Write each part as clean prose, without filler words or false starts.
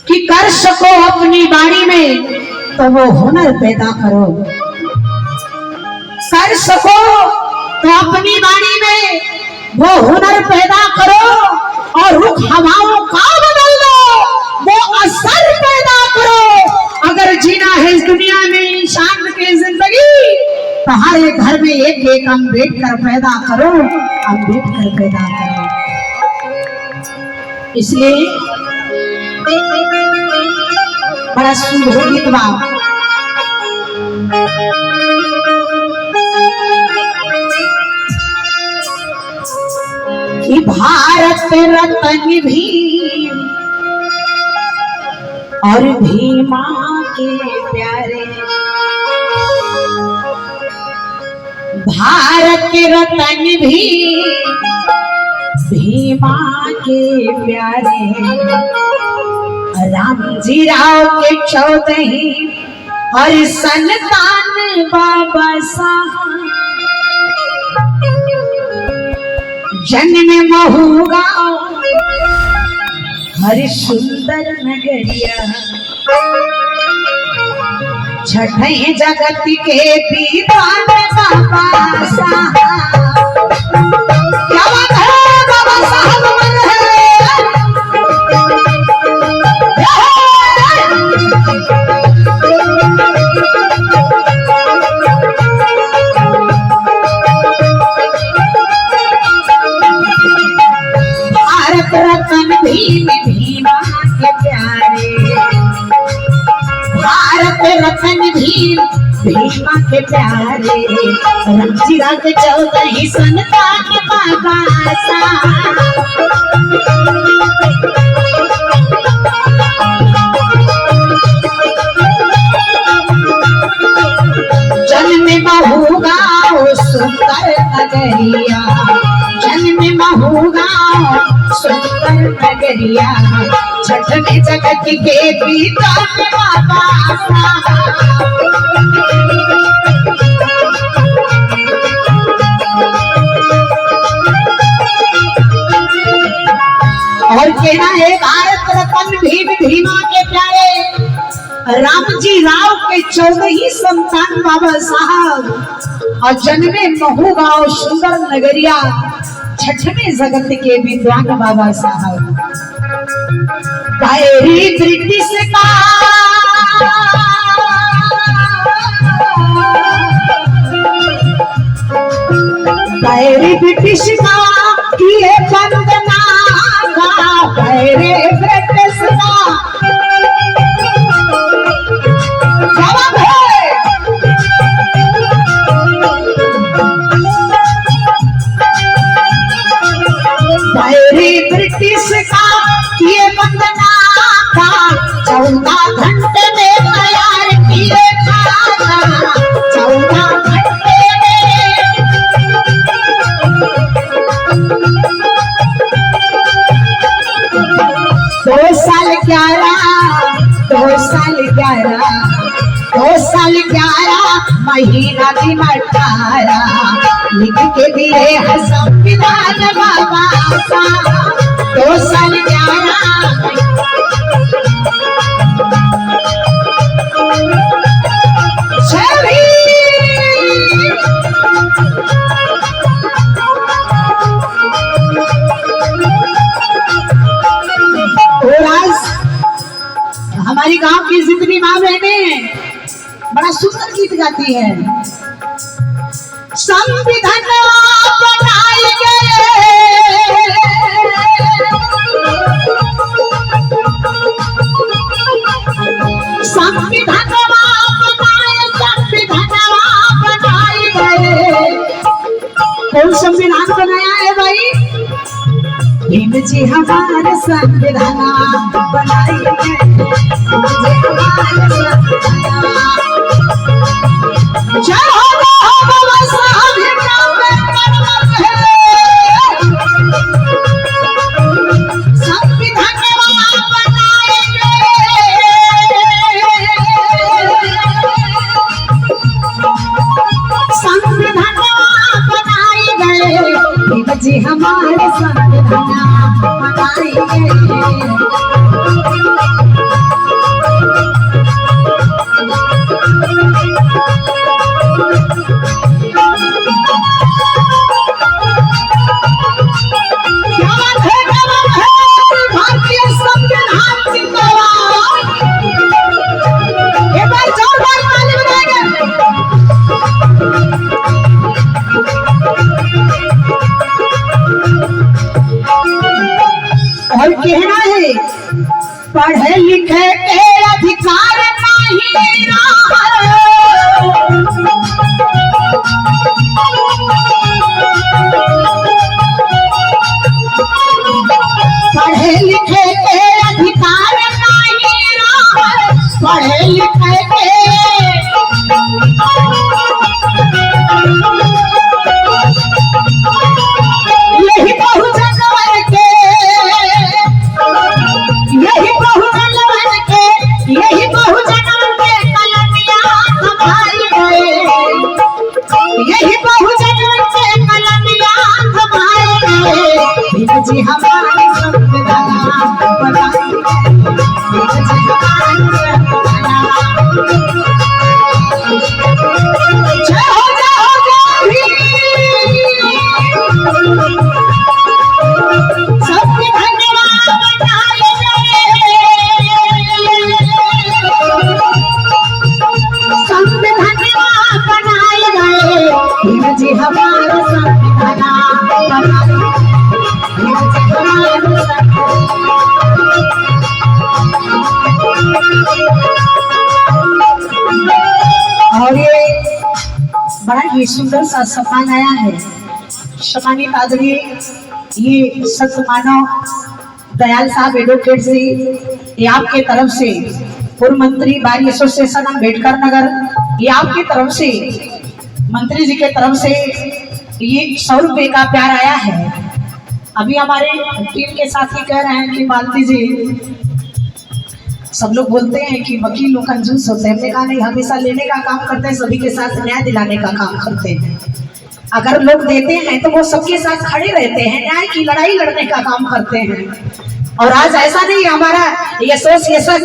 कि कर सको अपनी बाड़ी में तो वो हुनर पैदा करो। कर सको तो अपनी बाड़ी में वो हुनर पैदा करो और रुख हवाओं का बदल दो, वो असर पैदा करो। अगर जीना है इस दुनिया में इंसान की जिंदगी तो हर एक घर में एक एक अम्बेडकर पैदा करो, अम्बेडकर पैदा करो। इसलिए बड़ा सुंदर गीत बा, कि भारत रत्न भीम और भीमा के प्यारे, भारत रत्न भीम भीमा के प्यारे, रामजी राव के 14 और संतान बाबा साहब, जन्म महू गाँव हरि सुंदर नगरिया, छठे जगत के विद्वान बाबा साहब। क्या बात है, बाबा साहब अमर है। भारत रत्न भीम भीमा के प्यारे, भारत रत्न भीम भीमा के प्यारे, रामजी राव के 14 संतान बाबा साहब। जन्म महू गाँव सुंदर नगरिया, जन्म महू गाँव सुंदर नगरिया, छठे जगत के विद्वान बाबा साहब। और कहना है भारत रत्न भीम भीमा के प्यारे, रामजी राव के 14 संतान बाबा साहब, और जन्मे महू गाँव सुंदर नगरिया, छठवें जगत के विद्वान बाबा साहब। डायरी ब्रिटिश का डायरी ब्रिटिश का किए वंदना का, डायरी ब्रिटिश का जवाब है। डायरी ब्रिटिश का किए वंदना का, 14 घंटे में तैयार किए खाना, 14 घंटे में। 2 साल 11 महीना दिन 18 लिख के दिए है संविधान बाबा साहब। 2 साल 11 हमारी गांव की जितनी माँ बहनें बड़ा सुंदर गीत गाती है। संविधान बनाए गए, संविधान बनाए गए। कौन संविधान बनाया है भाई? भीम जी हमारे संविधान बनाए गए, जय हो बाबा साहब। संविधान बनाए गए, भीम जी हमारे संविधान बनाए गए। पढ़े लिखे के अधिकार नहीं रहा, पढ़े लिखे के अधिकार नहीं रहा, पढ़े लिखे के यही बहुजन वर्ग के, यही बहुजन वर्ग के, यही बहुजन के कलमिया हमारी गए, यही बहुजन के कलमिया हमारे गए। जी हमारे संविधान बनाई, जी हमारे जी हमारा और ये बड़ा ही सुंदर सा सम्मान आया है। सम्मानित आदरणीय ये संत मानव दयाल साहब एडवोकेट जी, ये आपके तरफ से पूर्व मंत्री बार एसोसिएशन अम्बेडकर नगर, ये आपकी तरफ से मंत्री जी के तरफ से ये 100 रुपए का प्यार आया है। अभी हमारे टीम के साथी कह रहे हैं कि मालती जी, सब लोग बोलते हैं कि वकील लोग कंजूस होते हैं, हमने कहा नहीं, हमेशा लेने का काम करते हैं, सभी के साथ न्याय दिलाने का काम करते हैं। अगर लोग देते हैं तो वो सबके साथ खड़े रहते हैं, न्याय की लड़ाई लड़ने का काम करते हैं। और आज ऐसा नहीं, हमारा ये एसोसिएशन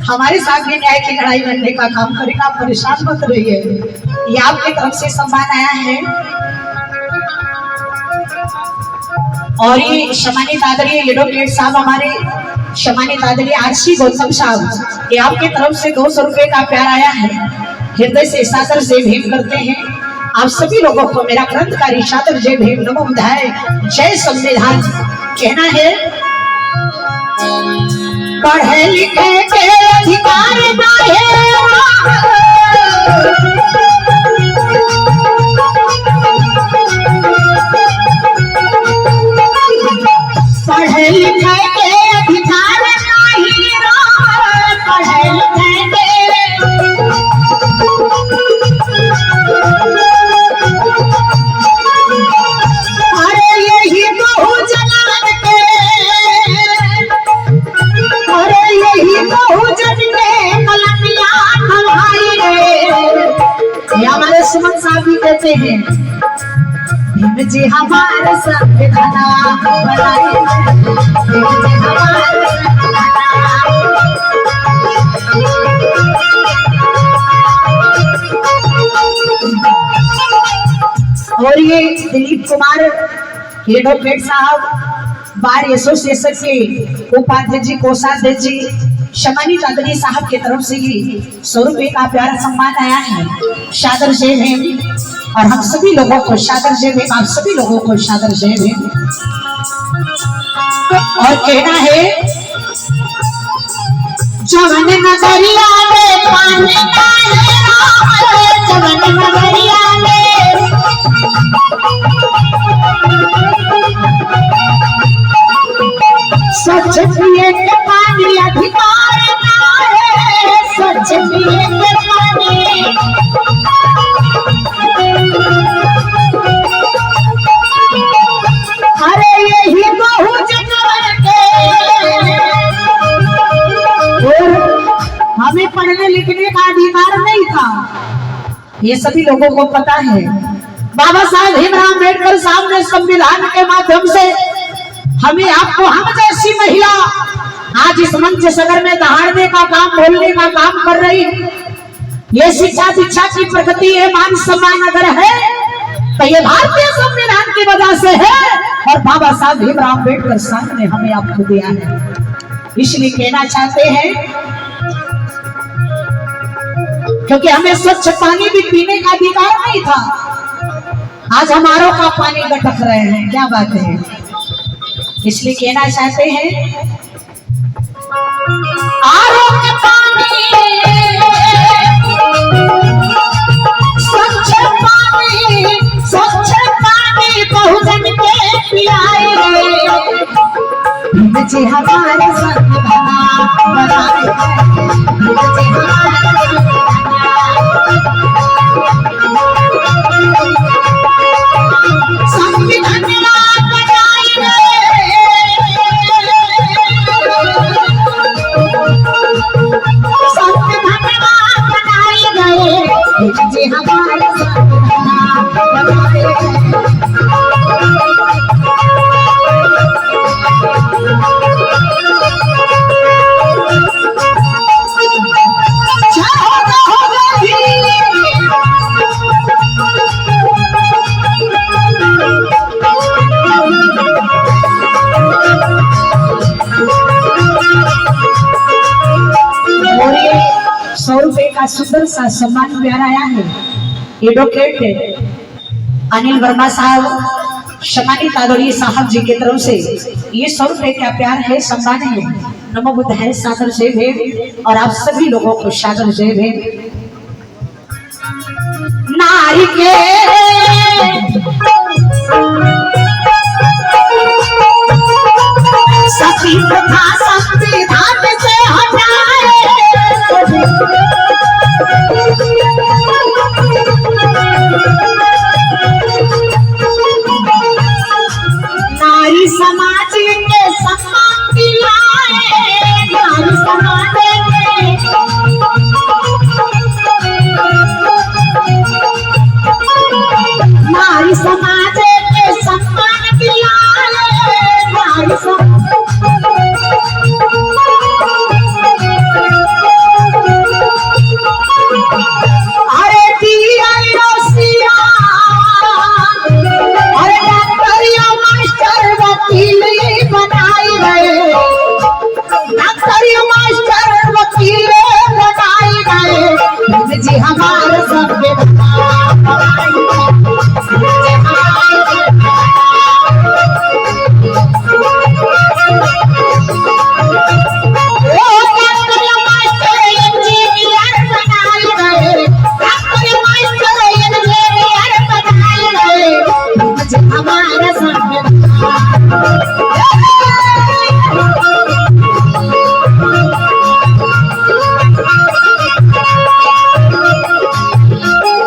हमारे साथ भी न्याय की लड़ाई लड़ने का काम करेगा, आप परेशान मत रहिए। ये आपकी तरफ से सम्मान आया है और ये सम्मानित आदरणीय एडवोकेट साहब, हमारे सम्मानित आदरणीय आरसी गौतम साहब, ये आपके तरफ से 200 रुपए का प्यार आया है। हृदय से सादर से भेंट करते हैं आप सभी लोगों को मेरा क्रांतिकारी सादर जय भीम, नमो बुद्धाय, जय संविधान कहना है। पढ़े लिखे के अधिकार पढ़े लिखे के अधिकार नहीं रहा, पढ़े लिखे के अरे यही बहुजन के, अरे यही बहुजन के कलमिया हमारी गए। हमारे सुमन साहब भी कहते हैं, भीम जी हमारे संविधान बनाए, भीम जी हमारे और ये दिलीप कुमार एडवोकेट साहब, बार एसोसिएशन के उपाध्यक्ष जी, कोषाध्यक्ष जी, सम्मानित आदरणीय साहब के तरफ से ये 100 रुपए का प्यारा सम्मान आया है। सादर जय भीम और हम सभी लोगों को सादर जय भीम, आप सभी लोगों को सादर जय भीम। और कहना है, जवन नगरिया में पानी जवन नगरिया में सच पिए के पानी अधिकार है, सच पिए के पानी अरे यही बहुजन के, हमें पढ़ने लिखने का अधिकार नहीं था, ये सभी लोगों को पता है। बाबा साहब भीमराव अम्बेडकर साहब ने संविधान के माध्यम से हमें आपको, हम जैसी महिला आज इस मंच सगर में दहाड़ने का काम, बोलने का काम कर रही है। ये शिक्षा दीक्षा की प्रगति है, मान सम्मान अगर है तो ये भारतीय संविधान की वजह से है और बाबा साहब भीमराव अम्बेडकर साहब ने हमें आपको दिया है। इसलिए कहना चाहते हैं, क्योंकि हमें स्वच्छ पानी भी पीने का अधिकार नहीं था, आज हमारों का पानी गटक रहे हैं, क्या बात है। इसलिए कहना चाहते हैं, जी हमारे संविधान बनाए जी संविधान बनाए गए जी हमारे संविधान बनाए ₹100 का सुंदर सा सम्मान प्यार आया है। एडवोकेट अनिल वर्मा साहब, सम्मानित आदरणीय साहब जी की तरफ से ये ₹100 का प्यार है, सम्मान है। नमो बुद्धाय सादर जय भीम और आप सभी लोगों को सादर जय भीम। नारी के सती प्रथा संविधान से हटाए नारी समाज के सम्मान दिलाए नारी समाज नारी समाज के सम्मान दिलाए नारी अरे दिया रोसिया अरे डॉक्टरिया मास्टर वकील बनाई गए डॉक्टरिया मास्टर वकील बनाई गए जी हमारे संविधान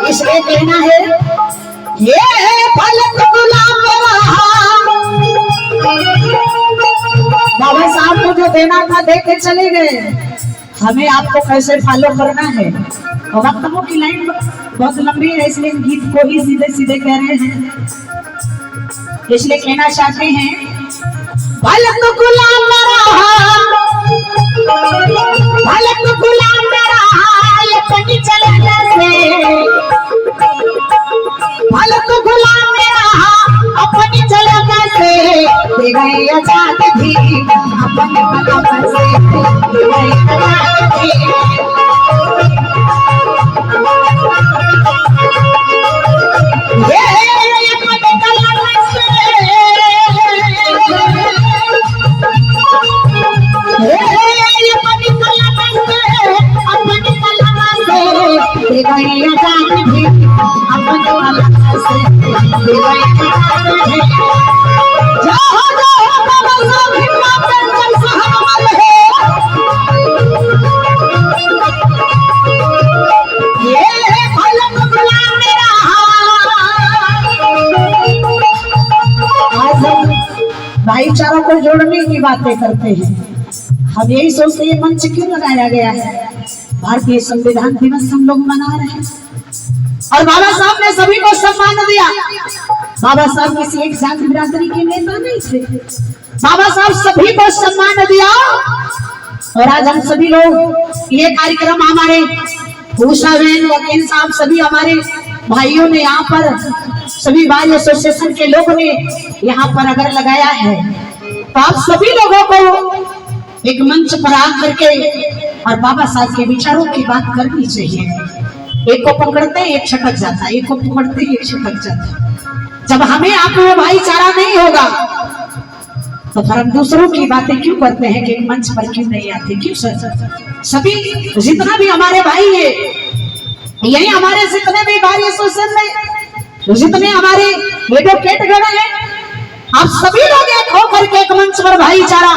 इसलिए कहना है ये फलक गुलाम रहा। बाबा साहब को जो देना था दे के चले गए, हमें आपको कैसे फॉलो करना है। वक्तव्यों की लाइन बहुत लंबी है, इसलिए गीत को ही सीधे सीधे कह रहे हैं। इसलिए कहना चाहते हैं फलक गुलाम रहा फलक गुलाम रहा ये कहीं चलने से फलक गुलाम रहा अपनी जलगा से दे गए आजाद भी अपने कलम से दे गए आजाद भी ये अपने कलम से अपनी कलम से दे गए आजाद भी अपने कलम से दे गए आजाद भी जो बाबा साहब हिम्मत कर सहमल है ये फलक गुलाम रहा। आज हम भाईचारा को जोड़ने की बातें करते हैं। हम यही सोचते हैं मंच क्यों लगाया गया है। भारतीय संविधान दिवस हम लोग मना रहे हैं और बाबा साहब ने सभी को सम्मान दिया। बाबा साहब किसी एक जाति बिरादरी के नेता नहीं थे। बाबा साहब सभी को सम्मान दिया और आज हम सभी लोग ये कार्यक्रम हमारे भूषाबेन वकील साहब सभी हमारे भाइयों ने यहाँ पर सभी बाल एसोसिएशन के लोगों ने यहाँ पर अगर लगाया है तो आप सभी लोगों को एक मंच पर आकर के और बाबा साहब के विचारों की बात करनी चाहिए। एक को पकड़ते एक छटक जाता, एक को पकड़ते एक छटक जाता। जब हमें आप वो भाईचारा नहीं होगा तो फिर हम दूसरों की बातें क्यों करते हैं कि मंच पर क्यों नहीं आते, क्यों सर? सभी जितना भी हमारे भाई है, यही हमारे जितने भी भाई एसोसिएशन में जितने हमारे एडवोकेट गण हैं, आप सभी लोग एक होकर के एक मंच पर भाईचारा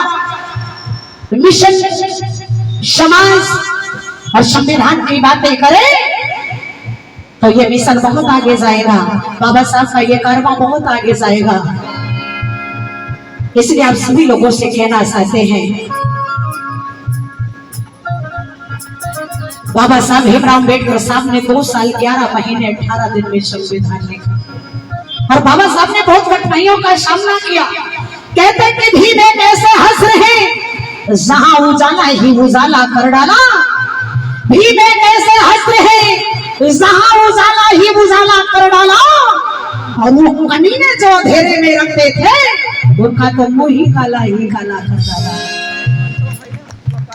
मिशन, समाज और संविधान की बातें करें तो ये मिशन बहुत आगे जाएगा, बाबा साहब का ये कारवा बहुत आगे जाएगा। इसलिए आप सभी लोगों से कहना चाहते हैं, बाबा साहब भीमराव अम्बेडकर साहब ने 2 साल 11 महीने 18 दिन में संविधान लिखा और बाबा साहब ने बहुत कठिनाइयों का सामना किया। कहते कि भीम एक ऐसे हंस रहे जहां उजाला ही उजाला कर डाला, भीम एक ऐसे हंस रहे जहां उजाला ही उजाला कर डाला, और वो कमीने जो अंधेरे में रखते थे उनका तो मुंह ही काला कर डाला।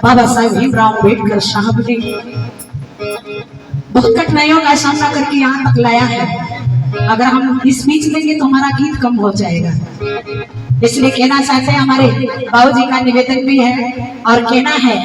बाबा साहब भीमराव अम्बेडकर साहब ने बहुत कठिनाइयों का सामना करके यहाँ तक लाया है। अगर हम स्पीच लेंगे तो हमारा गीत कम हो जाएगा, इसलिए कहना चाहते हैं, हमारे बाबूजी का निवेदन भी है और कहना है